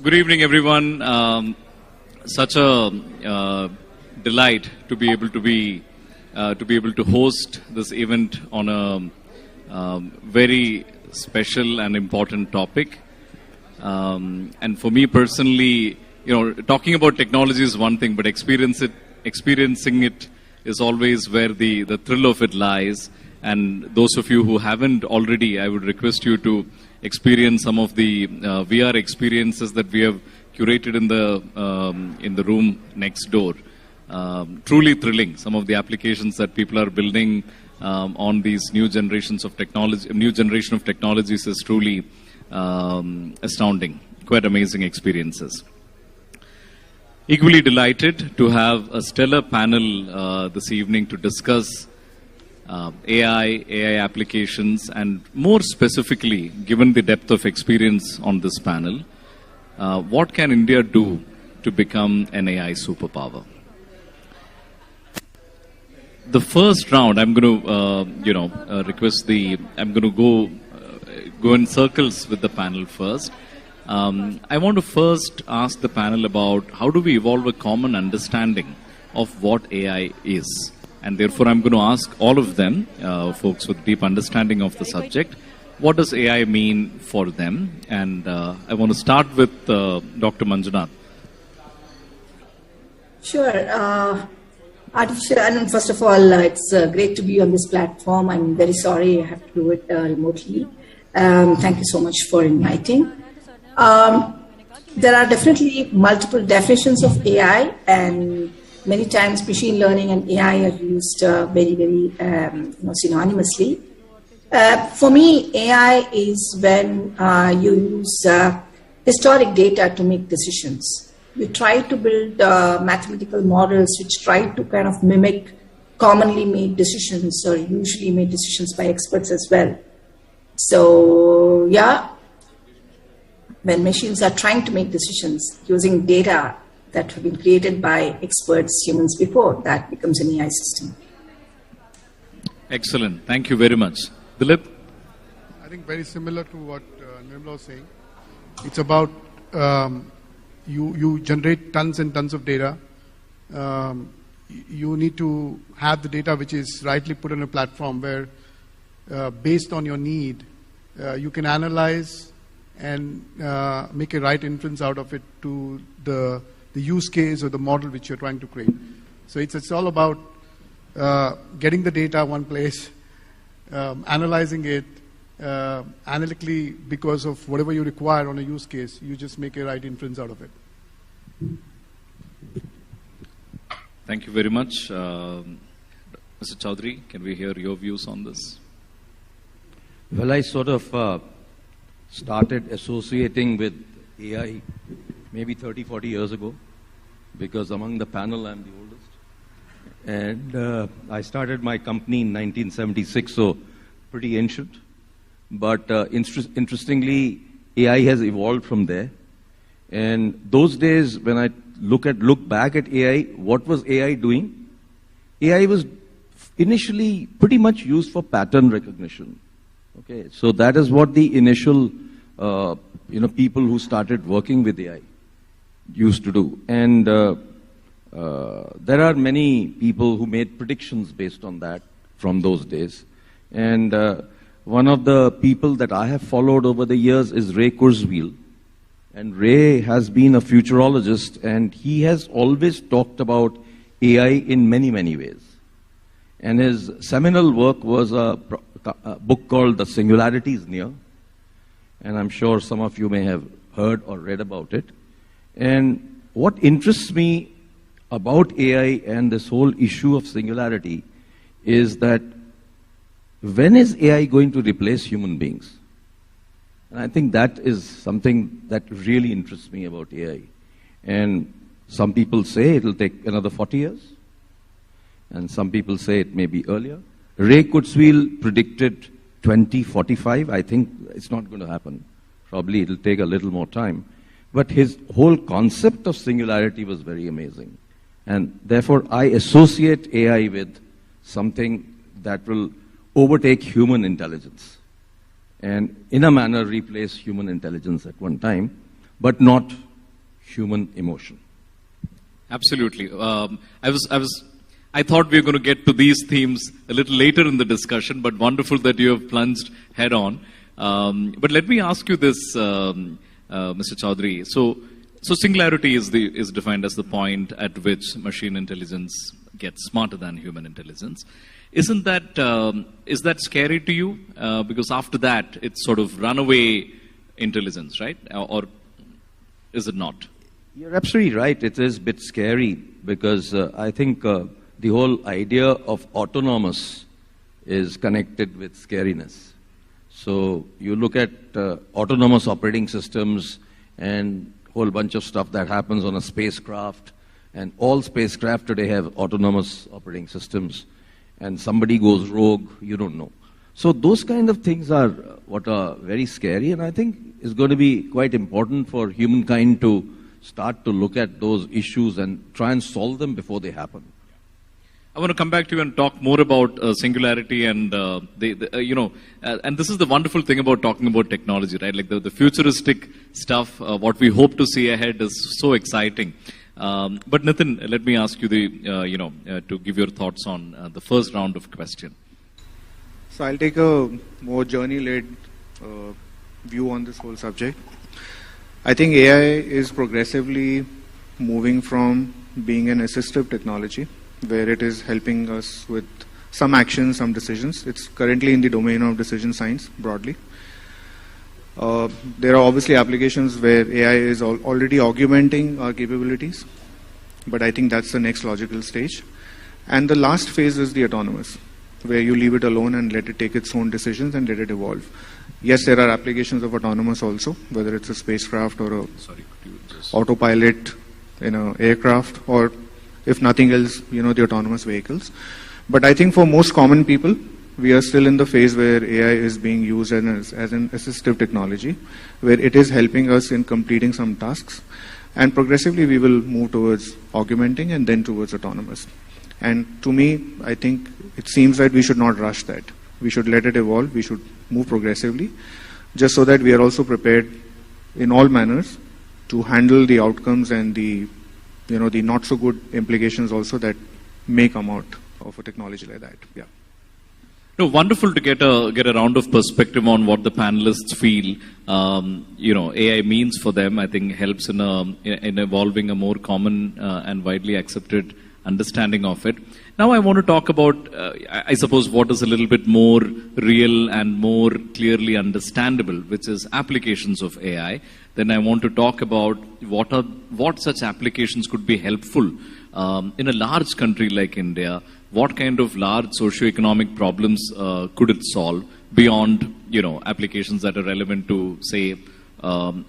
Good evening, everyone. Such a delight to be able to host this event on a very special and important topic. And for me personally, talking about technology is one thing, but experiencing it is always where the thrill of it lies. And those of you who haven't already, I would request you to experience some of the VR experiences that we have curated in the room next door. Truly thrilling. Some of the applications that people are building on these new generation of technologies is truly astounding. Quite amazing experiences. Equally delighted to have a stellar panel this evening to discuss AI applications, and more specifically, given the depth of experience on this panel, what can India do to become an AI superpower? The first round, I'm going to I'm going to go in circles with the panel first. I want to first ask the panel about how do we evolve a common understanding of what AI is. And therefore, I'm going to ask all of them, folks with deep understanding of the subject, what does AI mean for them? And I want to start with Dr. Manjunath. Sure. And first of all, it's great to be on this platform. I'm very sorry I have to do it remotely. Thank you so much for inviting. There are definitely multiple definitions of AI, and many times machine learning and AI are used very, very synonymously. For me, AI is when you use historic data to make decisions. You try to build mathematical models which try to kind of mimic commonly made decisions or usually made decisions by experts as well. So, yeah, when machines are trying to make decisions using data that have been created by experts, humans before, that becomes an AI system. Excellent. Thank you very much. Dilip? I think very similar to what Niramai was saying. It's about you generate tons and tons of data. You need to have the data which is rightly put on a platform where, based on your need, you can analyze and make a right inference out of it to the use case or the model which you're trying to create. So it's all about getting the data one place, analyzing it analytically because of whatever you require on a use case. You just make a right inference out of it. Thank you very much. Mr. Chowdhry, can we hear your views on this? Well, I sort of started associating with AI maybe 30, 40 years ago, because among the panel, I'm the oldest. And I started my company in 1976, so pretty ancient. But interestingly, AI has evolved from there. And those days, when I look back at AI, what was AI doing? AI was initially pretty much used for pattern recognition. Okay, so that is what the initial people who started working with AI used to do. And there are many people who made predictions based on that from those days. And one of the people that I have followed over the years is Ray Kurzweil. And Ray has been a futurologist, and he has always talked about AI in many, many ways. And his seminal work was a book called The Singularity is Near. And I'm sure some of you may have heard or read about it. And what interests me about AI and this whole issue of singularity is that when is AI going to replace human beings? And I think that is something that really interests me about AI. And some people say it will take another 40 years. And some people say it may be earlier. Ray Kurzweil predicted 2045. I think it's not going to happen. Probably it will take a little more time. But his whole concept of singularity was very amazing. And therefore, I associate AI with something that will overtake human intelligence and in a manner replace human intelligence at one time, but not human emotion. Absolutely. I thought we were going to get to these themes a little later in the discussion, but wonderful that you have plunged head on. But let me ask you this, Mr. Chowdhry. So singularity is defined as the point at which machine intelligence gets smarter than human intelligence. Is that scary to you? Because after that, it's sort of runaway intelligence, right? Or is it not? You're absolutely right. It is a bit scary because I think the whole idea of autonomous is connected with scariness. So you look at autonomous operating systems and a whole bunch of stuff that happens on a spacecraft, and all spacecraft today have autonomous operating systems, and somebody goes rogue, you don't know. So those kind of things are what are very scary, and I think it's going to be quite important for humankind to start to look at those issues and try and solve them before they happen. I want to come back to you and talk more about singularity and and this is the wonderful thing about talking about technology, right? Like the futuristic stuff, what we hope to see ahead is so exciting. But Nitin, let me ask you to give your thoughts on the first round of question. So I'll take a more journey-led view on this whole subject. I think AI is progressively moving from being an assistive technology, where it is helping us with some actions, some decisions. It's currently in the domain of decision science, broadly. There are obviously applications where AI is already augmenting our capabilities, but I think that's the next logical stage. And the last phase is the autonomous, where you leave it alone and let it take its own decisions and let it evolve. Yes, there are applications of autonomous also, whether it's a spacecraft or a autopilot in an aircraft, or if nothing else, the autonomous vehicles. But I think for most common people, we are still in the phase where AI is being used as an assistive technology, where it is helping us in completing some tasks. And progressively, we will move towards augmenting and then towards autonomous. And to me, I think it seems that we should not rush that. We should let it evolve. We should move progressively, just so that we are also prepared in all manners to handle the outcomes and the not so good implications also that may come out of a technology like that. Yeah. No, wonderful to get a round of perspective on what the panelists feel. AI means for them. I think helps in evolving a more common and widely accepted understanding of it. Now I want to talk about, I suppose, what is a little bit more real and more clearly understandable, which is applications of AI. Then I want to talk about what such applications could be helpful in a large country like India. What kind of large socioeconomic problems could it solve beyond applications that are relevant to, say,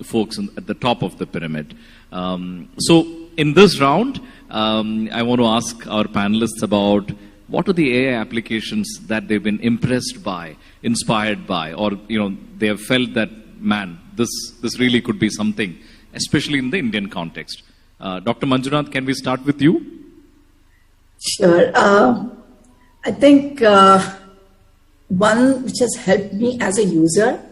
folks at the top of the pyramid. So in this round, I want to ask our panelists about what are the AI applications that they've been impressed by, inspired by, or they have felt that, man, this really could be something, especially in the Indian context. Dr. Manjunath, can we start with you? Sure. I think one which has helped me as a user,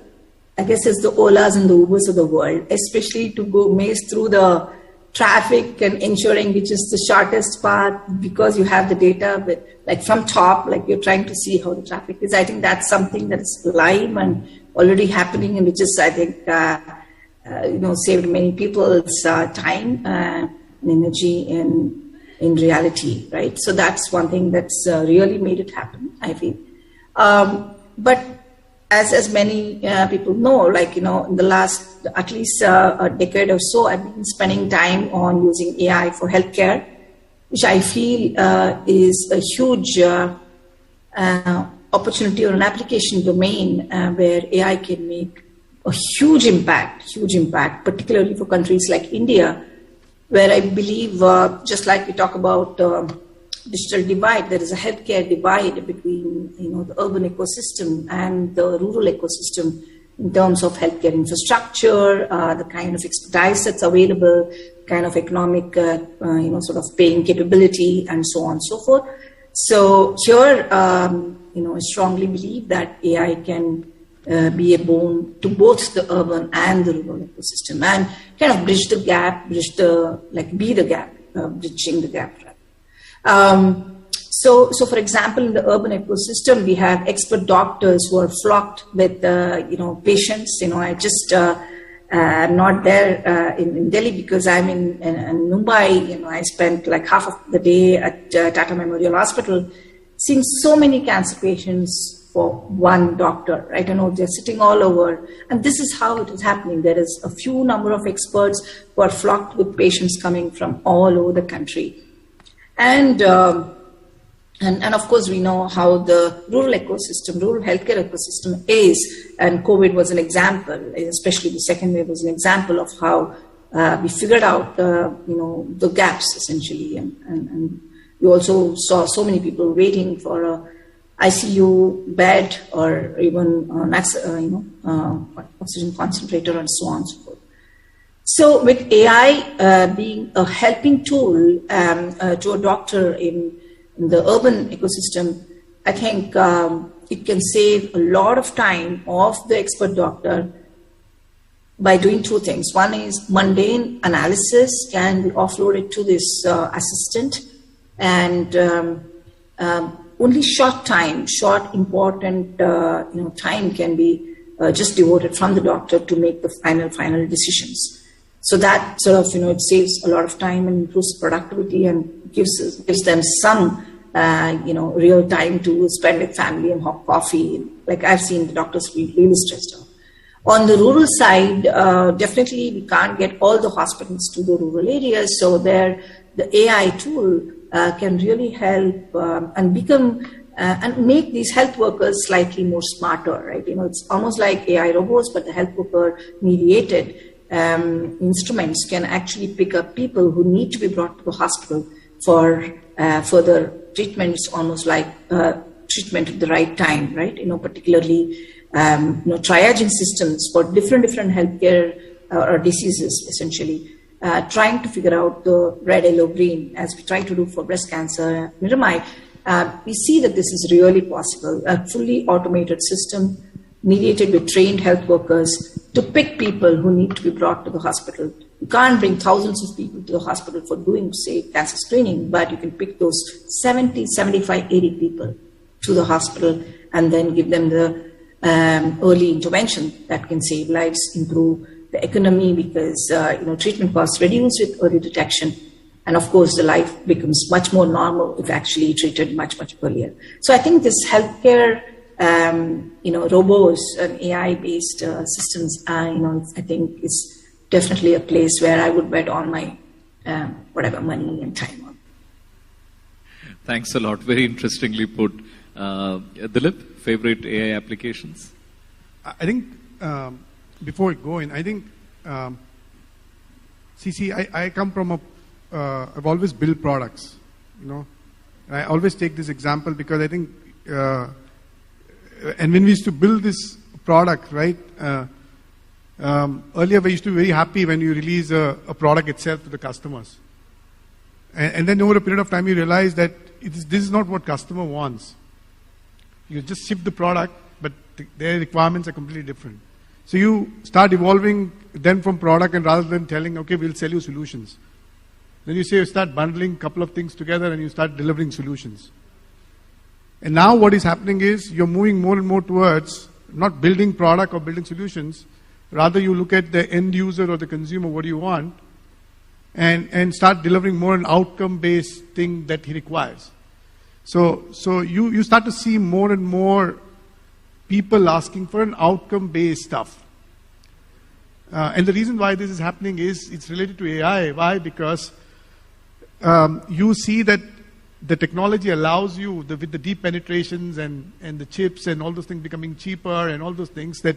I guess, is the Olas and the Ubers of the world, especially to go maze through the traffic and ensuring which is the shortest path, because you have the data, but like from top, like you're trying to see how the traffic is. I think that's something that's live and already happening, and which is, I think, saved many people's time and energy in reality, right? So that's one thing that's really made it happen, I feel. But as many people know, in the last at least a decade or so, I've been spending time on using AI for healthcare, which I feel is a huge opportunity or an application domain where AI can make a huge impact, particularly for countries like India, where I believe, just like we talk about digital divide, there is a healthcare divide between the urban ecosystem and the rural ecosystem in terms of healthcare infrastructure, the kind of expertise that's available, kind of economic sort of paying capability, and so on and so forth. So here I strongly believe that AI can be a boon to both the urban and the rural ecosystem, and kind of bridge the gap, be the gap, bridging the gap. So for example, in the urban ecosystem, we have expert doctors who are flocked with, patients. I just I'm not there in Delhi because I'm in Mumbai. I spent like half of the day at Tata Memorial Hospital, seeing so many cancer patients for one doctor, right? They're sitting all over. And this is how it is happening. There is a few number of experts who are flocked with patients coming from all over the country. And of course, we know how the rural healthcare ecosystem is. And COVID was an example, especially the second wave was an example of how we figured out, the gaps essentially. And we also saw so many people waiting for a ICU bed or even oxygen concentrator and so on and so forth. So with AI being a helping tool to a doctor in the urban ecosystem, I think it can save a lot of time of the expert doctor by doing two things. One is mundane analysis can be offloaded to this assistant, and only short important time can be just devoted from the doctor to make the final decisions. So that sort of it saves a lot of time and improves productivity and gives them some real time to spend with family and have coffee. Like I've seen the doctors be really stressed out. On the rural side, definitely we can't get all the hospitals to the rural areas. So there, the AI tool can really help and become and make these health workers slightly more smarter, right? It's almost like AI robots, but the health worker mediated instruments can actually pick up people who need to be brought to the hospital for further treatment. It's almost like treatment at the right time, right? Particularly triaging systems for different healthcare or diseases, essentially. Trying to figure out the red, yellow, green, as we try to do for breast cancer, Niramai, we see that this is really possible. A fully automated system mediated with trained health workers to pick people who need to be brought to the hospital. You can't bring thousands of people to the hospital for doing, say, cancer screening, but you can pick those 70, 75, 80 people to the hospital and then give them the early intervention that can save lives, improve the economy because treatment costs reduce with early detection, and of course the life becomes much more normal if actually treated much earlier. So I think this healthcare, robots and AI-based systems, I think is definitely a place where I would bet all my money and time on. Thanks a lot. Very interestingly put. Dilip, favorite AI applications? I think. Before going, I think, I come from I've always built products, and I always take this example because I think, and when we used to build this product, right, earlier we used to be very happy when you release a product itself to the customers. And then over a period of time you realize that this is not what customer wants. You just ship the product, but their requirements are completely different. So you start evolving then from product, and rather than telling, okay, we'll sell you solutions. Then you start bundling a couple of things together and you start delivering solutions. And now what is happening is you're moving more and more towards not building product or building solutions. Rather you look at the end user or the consumer, what do you want? And start delivering more an outcome-based thing that he requires. So you start to see more and more people asking for an outcome-based stuff. And the reason why this is happening is it's related to AI. Why? Because you see that the technology allows you, with the deep penetrations and the chips and all those things becoming cheaper and all those things, that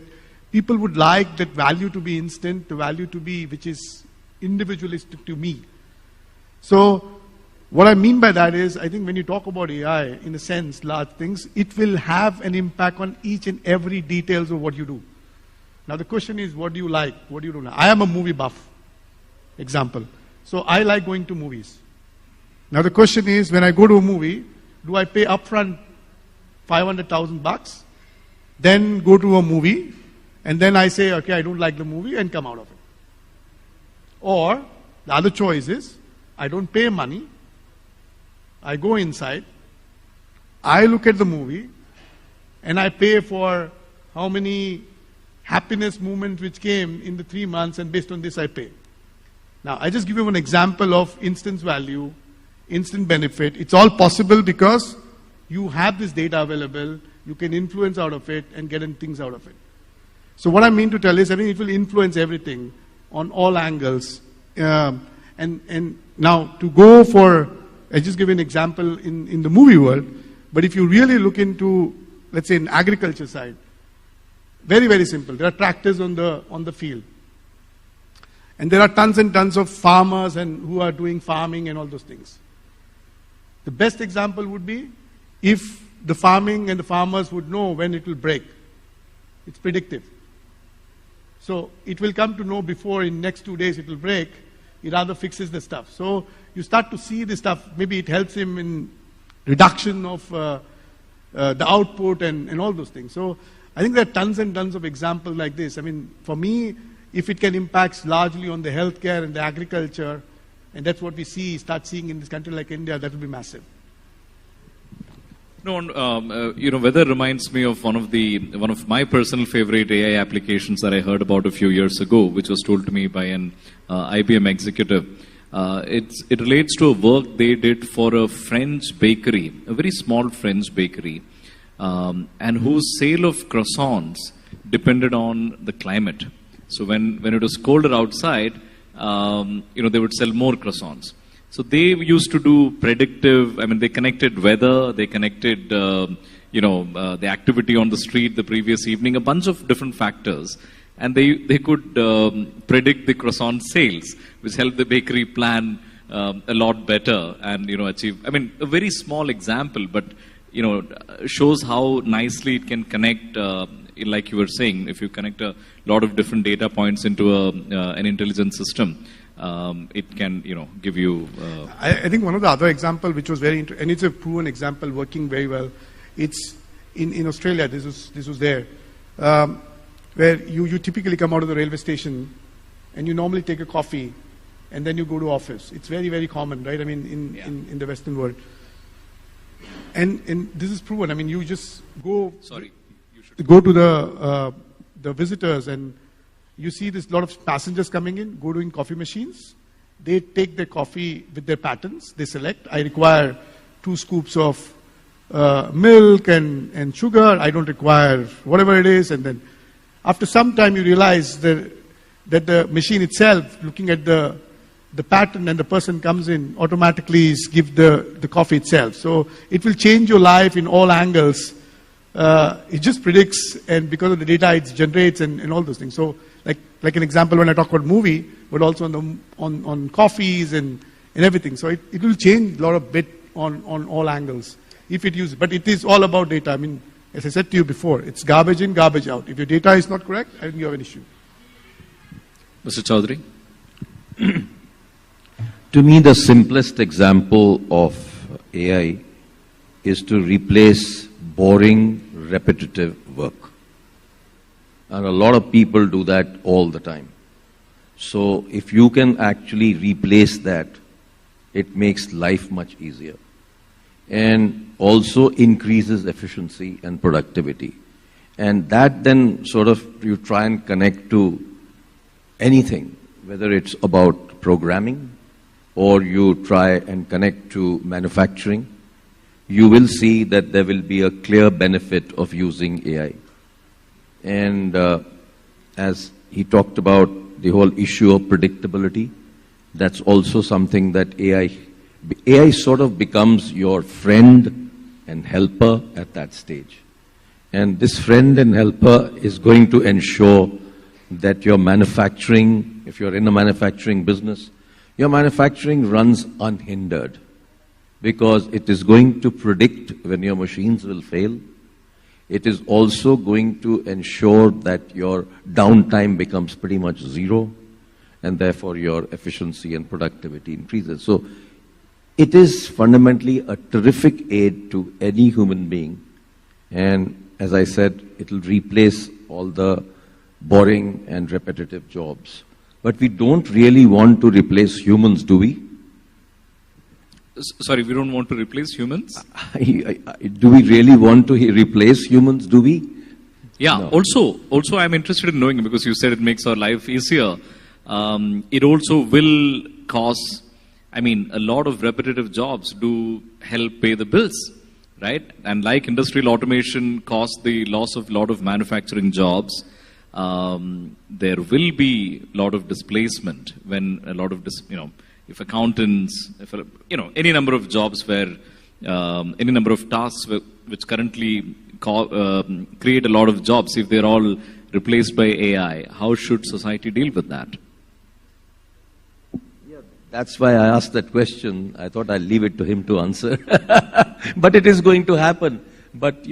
people would like that value to be instant, the value to be which is individualistic to me. So what I mean by that is, I think when you talk about AI, in a sense, large things, it will have an impact on each and every details of what you do. Now the question is, what do you like? What do you don't like? I am a movie buff, example. So I like going to movies. Now the question is, when I go to a movie, do I pay upfront $500,000? then go to a movie, and then I say, okay, I don't like the movie, and come out of it. Or the other choice is, I don't pay money, I go inside, I look at the movie, and I pay for how many happiness moments which came in the 3 months, and based on this I pay. Now, I just give you an example of instant value, instant benefit. It's all possible because you have this data available, you can influence out of it and get things out of it. So what I mean to tell is, I think it will influence everything on all angles. And now to go for, I just give you an example in the movie world, but if you really look into, let's say, in agriculture side, very, very simple. There are tractors on the field. And there are tons and tons of farmers and who are doing farming and all those things. The best example would be if the farming and the farmers would know when it will break. It's predictive. So it will come to know before in next 2 days it will break. It rather fixes the stuff. So you start to see the stuff. Maybe it helps him in reduction of the output and all those things. So I think there are tons and tons of examples like this. I mean, for me, if it can impact largely on the healthcare and the agriculture, and that's what we start seeing in this country like India, that will be massive. No, weather reminds me of one of my personal favorite AI applications that I heard about a few years ago, which was told to me by an IBM executive. It relates to a work they did for a French bakery, a very small French bakery, and whose sale of croissants depended on the climate. So when it was colder outside, they would sell more croissants. So they used to do predictive, they connected weather, they connected, the activity on the street the previous evening, a bunch of different factors. And they could predict the croissant sales, which helped the bakery plan a lot better and, achieve, a very small example, but, shows how nicely it can connect, like you were saying, if you connect a lot of different data points into an intelligent system, it can, give you... I think one of the other example which was very interesting, and it's a proven example working very well, it's in Australia, this was there, where you typically come out of the railway station and you normally take a coffee and then you go to office. It's very, very common, right? In the Western world. And this is proven. You just go... Sorry. Go to the visitors and you see this lot of passengers coming in, go doing coffee machines. They take their coffee with their patterns. They select, I require 2 scoops of milk and sugar. I don't require whatever it is. And then after some time you realize that the machine itself, looking at the pattern and the person comes in, automatically give the coffee itself. So it will change your life in all angles. It just predicts, and because of the data it generates and all those things. So like an example when I talk about movie, but also on coffees and everything. So it will change a lot of bit on all angles if it uses. But it is all about data. As I said to you before, it's garbage in, garbage out. If your data is not correct, I think you have an issue. Mr. Chowdhry? To me, the simplest example of AI is to replace boring, repetitive work. And a lot of people do that all the time. So if you can actually replace that, it makes life much easier. And also increases efficiency and productivity. And that then sort of you try and connect to anything, whether it's about programming or you try and connect to manufacturing, you will see that there will be a clear benefit of using AI. And as he talked about the whole issue of predictability, that's also something that AI sort of becomes your friend and helper at that stage. And this friend and helper is going to ensure that your manufacturing, if you're in a manufacturing business, your manufacturing runs unhindered, because it is going to predict when your machines will fail. It is also going to ensure that your downtime becomes pretty much zero, and therefore your efficiency and productivity increases. So it is fundamentally a terrific aid to any human being. And as I said, it will replace all the boring and repetitive jobs. But we don't really want to replace humans, do we? Sorry, we don't want to replace humans? Do we really want to replace humans, do we? Yeah, No. also I'm interested in knowing, because you said it makes our life easier. It also will cause, a lot of repetitive jobs do help pay the bills, right? And like industrial automation caused the loss of a lot of manufacturing jobs, there will be a lot of displacement when a lot of, if accountants, any number of jobs where, any number of tasks which currently create a lot of jobs, if they're all replaced by AI, how should society deal with that? That's why I asked that question. I thought I'll leave it to him to answer. But it is going to happen. But,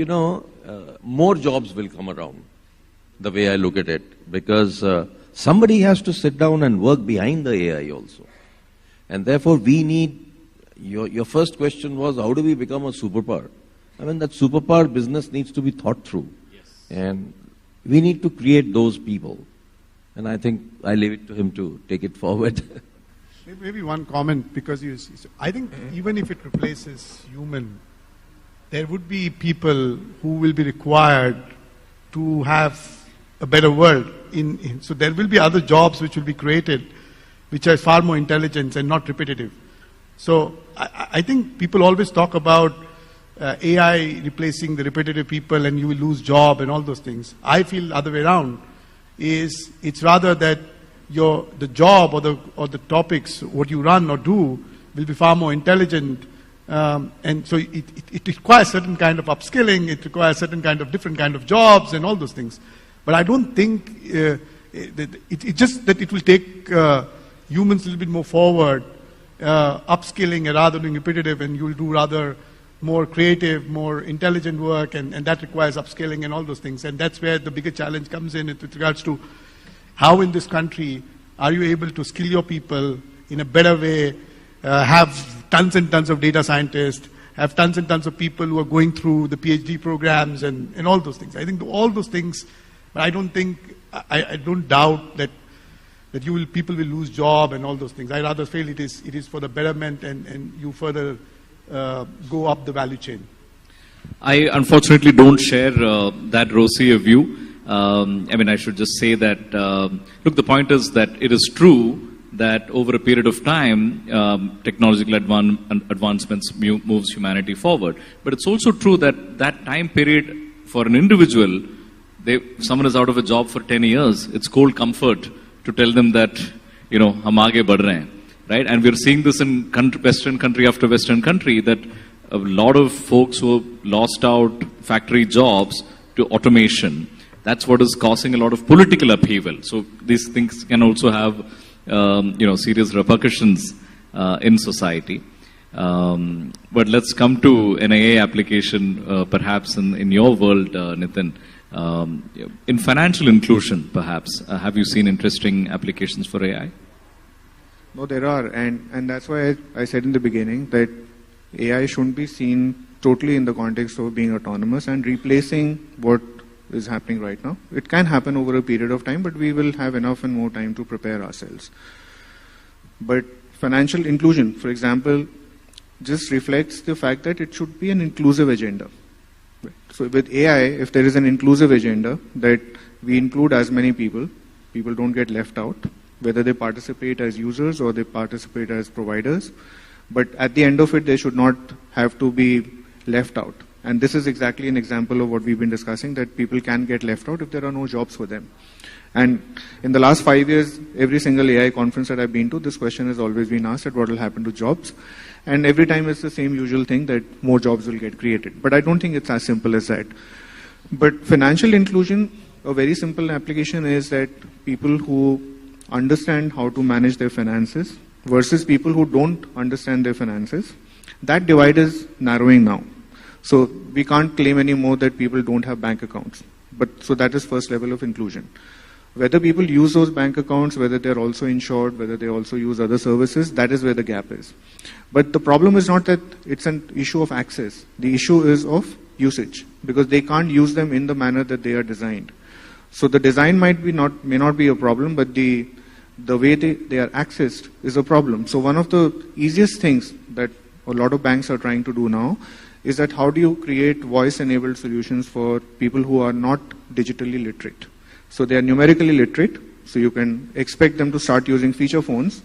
more jobs will come around, the way I look at it. Because somebody has to sit down and work behind the AI also. And therefore, we need, your first question was, how do we become a superpower? That superpower business needs to be thought through. Yes. And we need to create those people. And I think I leave it to him to take it forward. Maybe one comment, because I think even if it replaces human, there would be people who will be required to have a better world. So there will be other jobs which will be created, which are far more intelligent and not repetitive. So I think people always talk about AI replacing the repetitive people and you will lose job and all those things. I feel the other way around. It's rather that the job or the topics, what you run or do, will be far more intelligent, and so it requires certain kind of upskilling. It requires certain kind of different kind of jobs and all those things. But I don't think it's just that it will take humans a little bit more forward, upskilling rather than repetitive, and you will do rather more creative, more intelligent work, and that requires upskilling and all those things. And that's where the bigger challenge comes in with regards to how in this country are you able to skill your people in a better way, have tons and tons of data scientists, have tons and tons of people who are going through the PhD programs and all those things. I think all those things, but I don't doubt that people will lose job and all those things. I rather feel it is for the betterment and you further go up the value chain. I unfortunately don't share that rosier view. I should just say that, look, the point is that it is true that over a period of time, technological advancements moves humanity forward. But it's also true that that time period for an individual, someone is out of a job for 10 years, it's cold comfort to tell them that, hum aage badh rahe hain, right? And we're seeing this in Western country after Western country, that a lot of folks who have lost out factory jobs to automation. That's what is causing a lot of political upheaval. So these things can also have, serious repercussions in society. But let's come to an AI application, perhaps in your world, Nitin. In financial inclusion, perhaps, have you seen interesting applications for AI? No, there are, and that's why I said in the beginning that AI shouldn't be seen totally in the context of being autonomous and replacing what is happening right now. It can happen over a period of time, but we will have enough and more time to prepare ourselves. But financial inclusion, for example, just reflects the fact that it should be an inclusive agenda. So with AI, if there is an inclusive agenda that we include as many people don't get left out, whether they participate as users or they participate as providers. But at the end of it, they should not have to be left out. And this is exactly an example of what we've been discussing, that people can get left out if there are no jobs for them. And in the last 5 years, every single AI conference that I've been to, this question has always been asked, that what will happen to jobs? And every time it's the same usual thing, that more jobs will get created. But I don't think it's as simple as that. But financial inclusion, a very simple application is that people who understand how to manage their finances versus people who don't understand their finances, that divide is narrowing now. So we can't claim anymore that people don't have bank accounts. So that is first level of inclusion. Whether people use those bank accounts, whether they're also insured, whether they also use other services, that is where the gap is. But the problem is not that it's an issue of access. The issue is of usage because they can't use them in the manner that they are designed. So the design may not be a problem, but the way they are accessed is a problem. So one of the easiest things that a lot of banks are trying to do now is that how do you create voice-enabled solutions for people who are not digitally literate. So they are numerically literate, so you can expect them to start using feature phones,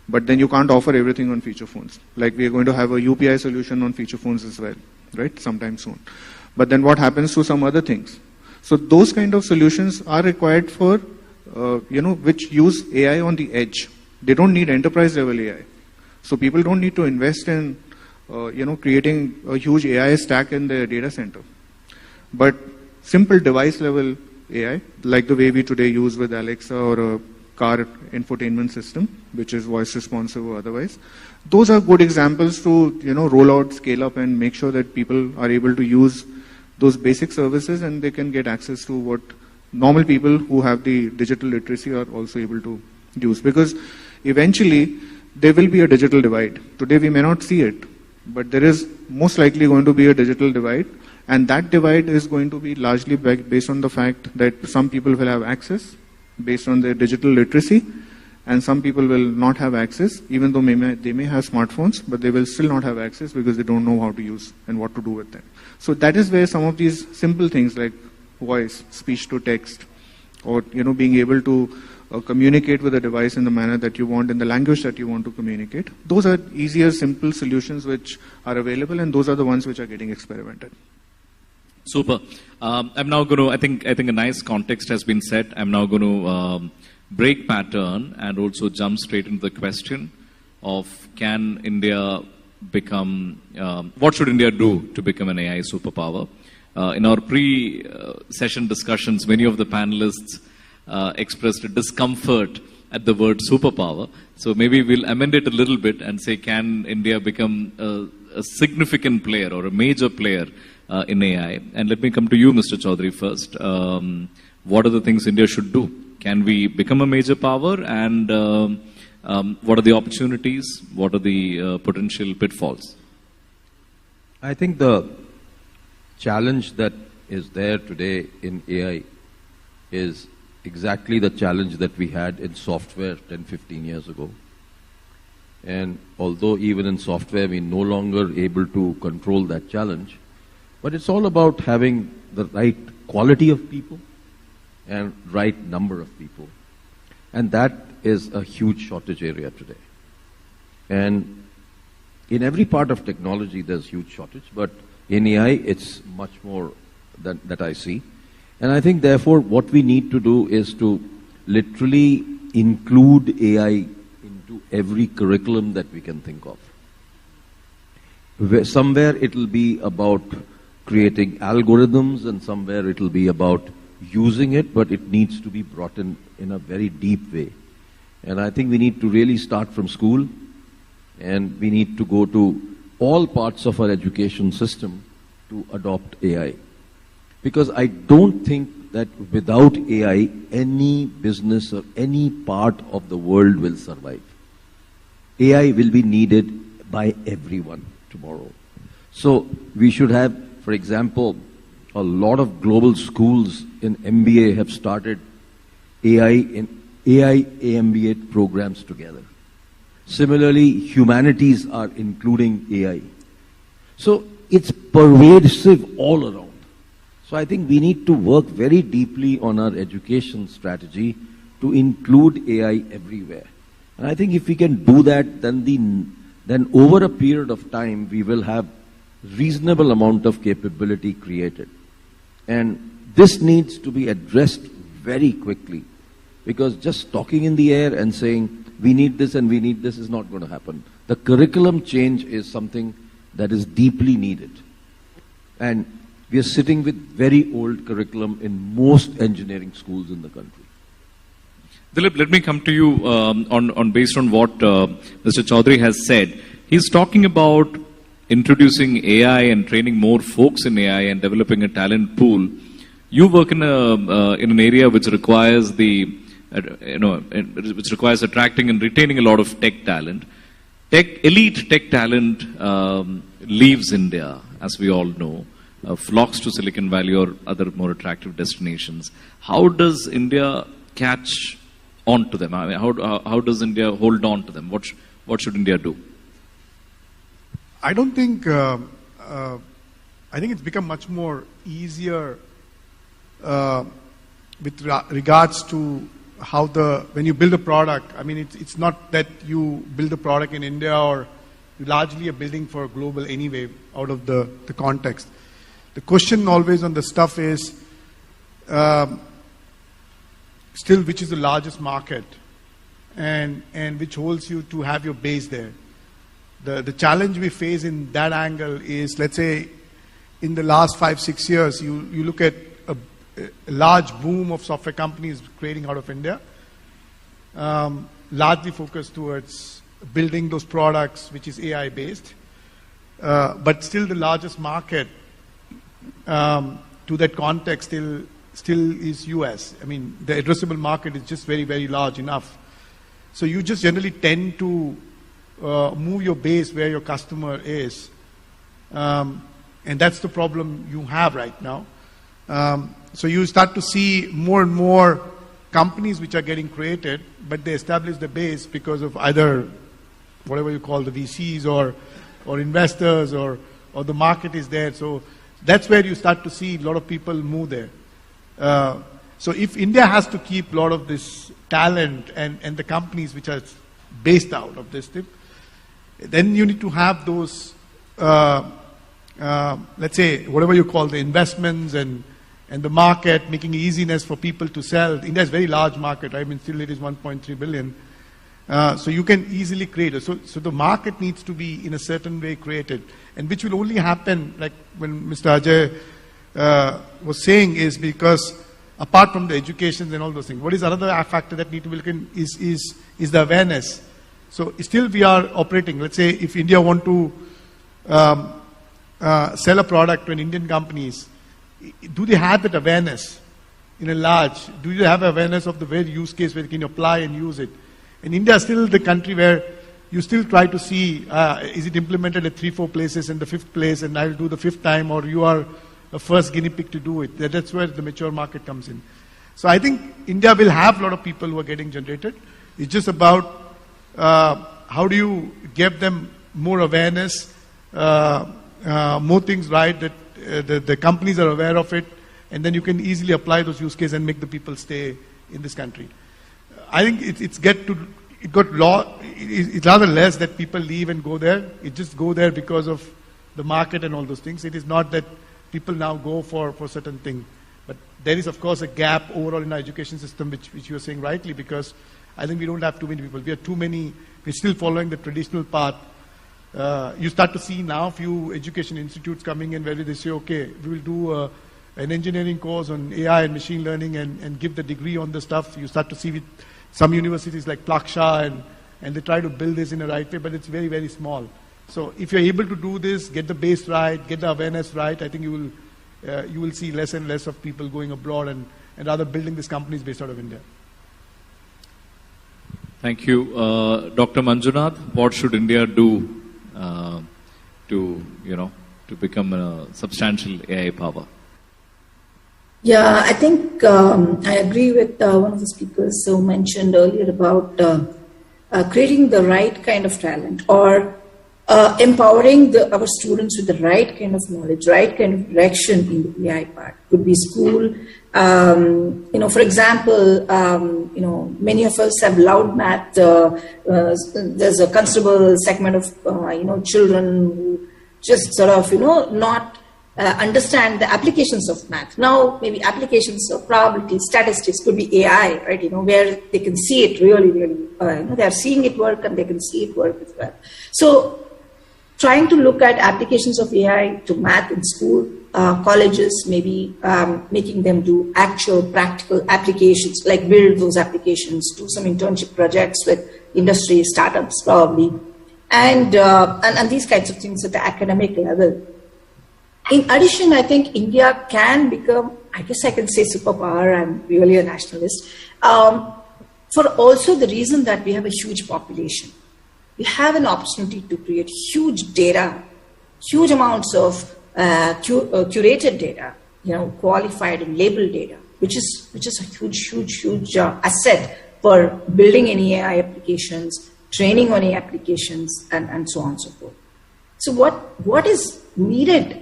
but then you can't offer everything on feature phones. Like we are going to have a UPI solution on feature phones as well, right, sometime soon. But then what happens to some other things? So those kind of solutions are required for, which use AI on the edge. They don't need enterprise level AI. So people don't need to invest in, creating a huge AI stack in their data center. But simple device level AI, like the way we today use with Alexa or a car infotainment system, which is voice responsive or otherwise, those are good examples to, roll out, scale up, and make sure that people are able to use those basic services and they can get access to what normal people who have the digital literacy are also able to use. Because eventually there will be a digital divide. Today we may not see it, but there is most likely going to be a digital divide, and that divide is going to be largely based on the fact that some people will have access based on their digital literacy, and some people will not have access, even though they may have smartphones, but they will still not have access because they don't know how to use and what to do with them. So that is where some of these simple things like voice, speech to text, or being able to communicate with a device in the manner that you want, in the language that you want to communicate, those are easier, simple solutions which are available, and those are the ones which are getting experimented. Super. I'm now going to, I think a nice context has been set. I'm now going to break pattern and also jump straight into the question of can India become, what should India do to become an AI superpower? In our pre-session discussions, many of the panelists expressed a discomfort at the word superpower. So maybe we'll amend it a little bit and say, can India become a significant player or a major player in AI? And let me come to you, Mr. Chowdhry, first. What are the things India should do? Can we become a major power? And what are the opportunities? What are the potential pitfalls? I think the challenge that is there today in AI is exactly the challenge that we had in software 10, 15 years ago. And although even in software we're no longer able to control that challenge, but it's all about having the right quality of people and right number of people. And that is a huge shortage area today. And in every part of technology there's huge shortage, but in AI it's much more than that I see. And I think therefore what we need to do is to literally include AI into every curriculum that we can think of. Somewhere it will be about creating algorithms, and somewhere it will be about using it, but it needs to be brought in a very deep way. And I think we need to really start from school, and we need to go to all parts of our education system to adopt AI. Because I don't think that without AI, any business or any part of the world will survive. AI will be needed by everyone tomorrow. So we should have, for example, a lot of global schools in MBA have started AI AMBA programs together. Similarly, humanities are including AI. So it's pervasive all around. So I think we need to work very deeply on our education strategy to include AI everywhere. And I think if we can do that, then over a period of time, we will have reasonable amount of capability created. And this needs to be addressed very quickly, because just talking in the air and saying we need this and we need this is not going to happen. The curriculum change is something that is deeply needed. And we are sitting with very old curriculum in most engineering schools in the country. Dilip, let me come to you on based on what Mr. Chowdhry has said. He's talking about introducing AI and training more folks in AI and developing a talent pool. You work in an area which requires which requires attracting and retaining a lot of tech talent. Elite tech talent leaves India, as we all know. flocks to Silicon Valley or other more attractive destinations. How does India catch on to them? I mean, how does India hold on to them? What should India do? I don't think. I think it's become much more easier with regards to how when you build a product. I mean, it's not that you build a product in India, or you largely are building for global anyway out of the context. The question always on the stuff is still which is the largest market and which holds you to have your base there. The challenge we face in that angle is, let's say, in the last 5-6 years, you look at a large boom of software companies creating out of India, largely focused towards building those products which is AI based, but still the largest market to that context still is US. I mean, the addressable market is just very, very large enough. So you just generally tend to move your base where your customer is. And that's the problem you have right now. So you start to see more and more companies which are getting created, but they establish the base because of either whatever you call the VCs or investors or the market is there. So that's where you start to see a lot of people move there. So if India has to keep a lot of this talent and the companies which are based out of this tip, then you need to have those, let's say, whatever you call the investments and the market, making easiness for people to sell. India is a very large market, right? I mean, still it is 1.3 billion. So you can easily create it. So the market needs to be in a certain way created, and which will only happen, like when Mr. Ajai was saying, is because apart from the education and all those things, what is another factor that need to be looked in is the awareness. So still we are operating. Let's say if India want to sell a product to an Indian companies, do they have that awareness in a large? Do you have awareness of the very use case where you can apply and use it? And India is still the country where you still try to see, is it implemented at 3-4 places and the 5th place, and I will do the 5th time, or you are a first guinea pig to do it. That's where the mature market comes in. So I think India will have a lot of people who are getting generated. It's just about how do you give them more awareness, more things right, that the companies are aware of it, and then you can easily apply those use cases and make the people stay in this country. I think it's rather less that people leave and go there. It just go there because of the market and all those things. It is not that people now go for certain thing. But there is, of course, a gap overall in our education system, which you are saying rightly, because I think we don't have too many people. We are too many. We're still following the traditional path. You start to see now a few education institutes coming in where they say, okay, we will do an engineering course on AI and machine learning and give the degree on the stuff. You start to see with some universities like Plaksha and they try to build this in a right way, but it's very, very small. So if you're able to do this, get the base right, get the awareness right, I think you will see less and less of people going abroad and rather building these companies based out of India. Thank you. Dr. Manjunath, what should India do to become a substantial AI power? Yeah, I think I agree with one of the speakers who mentioned earlier about creating the right kind of talent, or empowering our students with the right kind of knowledge, right kind of direction in the AI part. Could be school. For example, many of us have loved math. There's a considerable segment of, children who just sort of, not understand the applications of math. Now, maybe applications of probability, statistics, could be AI, right? Where they can see it really, really, they are seeing it work and they can see it work as well. So, trying to look at applications of AI to math in school, colleges, maybe making them do actual practical applications, like build those applications, do some internship projects with industry startups probably, and these kinds of things at the academic level. In addition, I think India can become, I guess I can say superpower, I'm really a nationalist, for also the reason that we have a huge population. We have an opportunity to create huge data, huge amounts of curated data, qualified and labeled data, which is a huge asset for building any AI applications, training on AI applications, and so on and so forth. So what is needed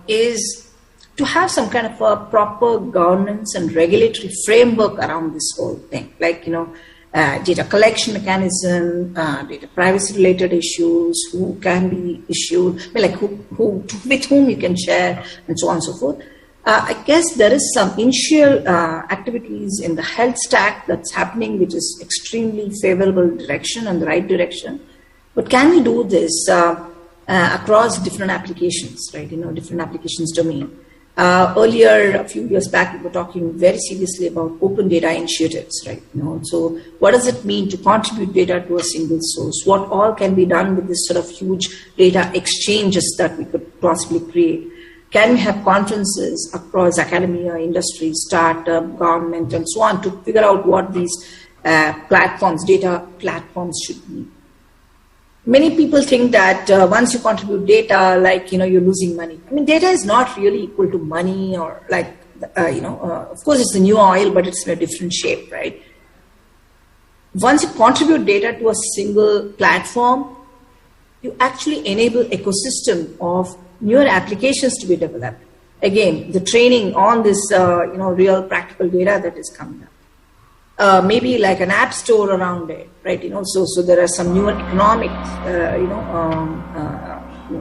is to have some kind of a proper governance and regulatory framework around this whole thing, like, data collection mechanism, data privacy related issues, who can be issued, like who with whom you can share, and so on and so forth. I guess there is some initial activities in the health stack that's happening, which is extremely favorable direction and the right direction. But can we do this across different applications, right? Different applications domain. Earlier, a few years back, we were talking very seriously about open data initiatives, right? So what does it mean to contribute data to a single source? What all can be done with this sort of huge data exchanges that we could possibly create? Can we have conferences across academia, industry, startup, government, and so on to figure out what these data platforms should be? Many people think that once you contribute data, like, you're losing money. I mean, data is not really equal to money or of course it's the new oil, but it's in a different shape, right? Once you contribute data to a single platform, you actually enable ecosystem of newer applications to be developed. Again, the training on this, real practical data that is coming up. Maybe like an app store around it, right? So there are some newer economic,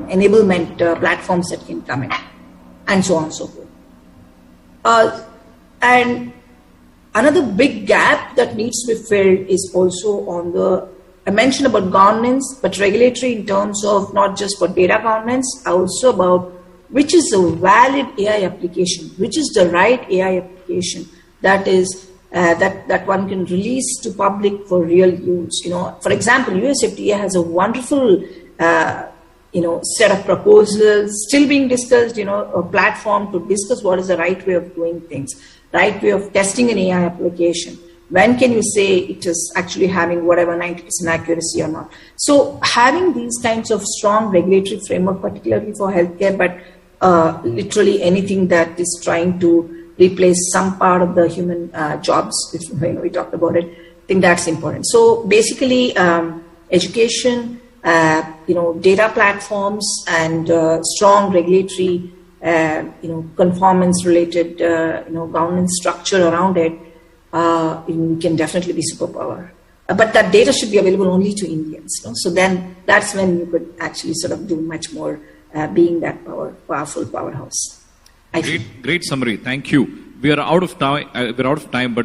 enablement platforms that can come in, and so on and so forth. And another big gap that needs to be filled is also I mentioned about governance, but regulatory in terms of not just for data governance, also about which is a valid AI application, which is the right AI application that is that one can release to public for real use. For example, USFDA has a wonderful set of proposals still being discussed. A platform to discuss what is the right way of doing things, right way of testing an AI application. When can you say it is actually having whatever 90% accuracy or not? So having these kinds of strong regulatory framework, particularly for healthcare, but literally anything that is trying to replace some part of the human jobs, if we talked about it, I think that's important. So basically, education, data platforms, and strong regulatory, conformance-related, governance structure around it. Can definitely be superpower. But that data should be available only to Indians. So then that's when you could actually sort of do much more, being that powerful powerhouse. Great summary. Thank you. We are out of time. But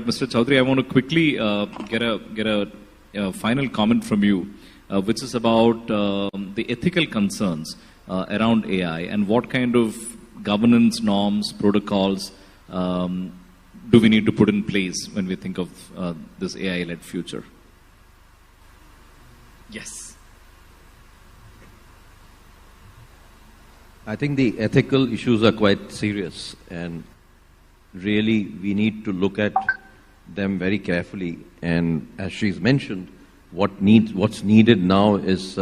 Mr. Chowdhry, I want to quickly get a final comment from you, which is about the ethical concerns around AI and what kind of governance norms, protocols do we need to put in place when we think of this AI-led future? Yes. I think the ethical issues are quite serious, and really we need to look at them very carefully. And as she's mentioned, what's needed now is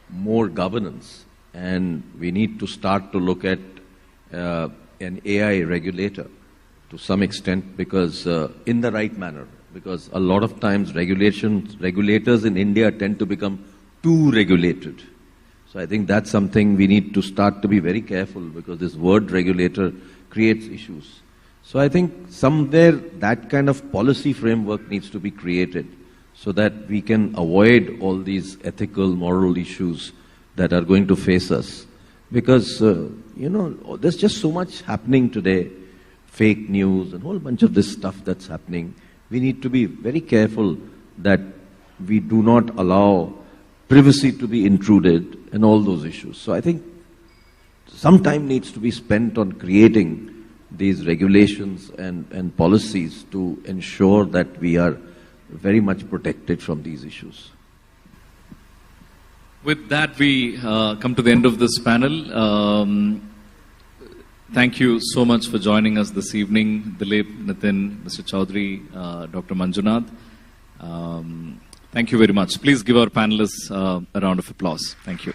more governance, and we need to start to look at an AI regulator to some extent, because in the right manner, because a lot of times regulators in India tend to become too regulated. So I think that's something we need to start to be very careful, because this word regulator creates issues. So I think somewhere that kind of policy framework needs to be created so that we can avoid all these ethical, moral issues that are going to face us. Because, there's just so much happening today. Fake news and a whole bunch of this stuff that's happening. We need to be very careful that we do not allow privacy to be intruded and all those issues. So I think some time needs to be spent on creating these regulations and policies to ensure that we are very much protected from these issues. With that, we come to the end of this panel. Thank you so much for joining us this evening, Dilip, Nitin, Mr. Chowdhry, Dr. Manjunath. Thank you very much. Please give our panelists a round of applause. Thank you.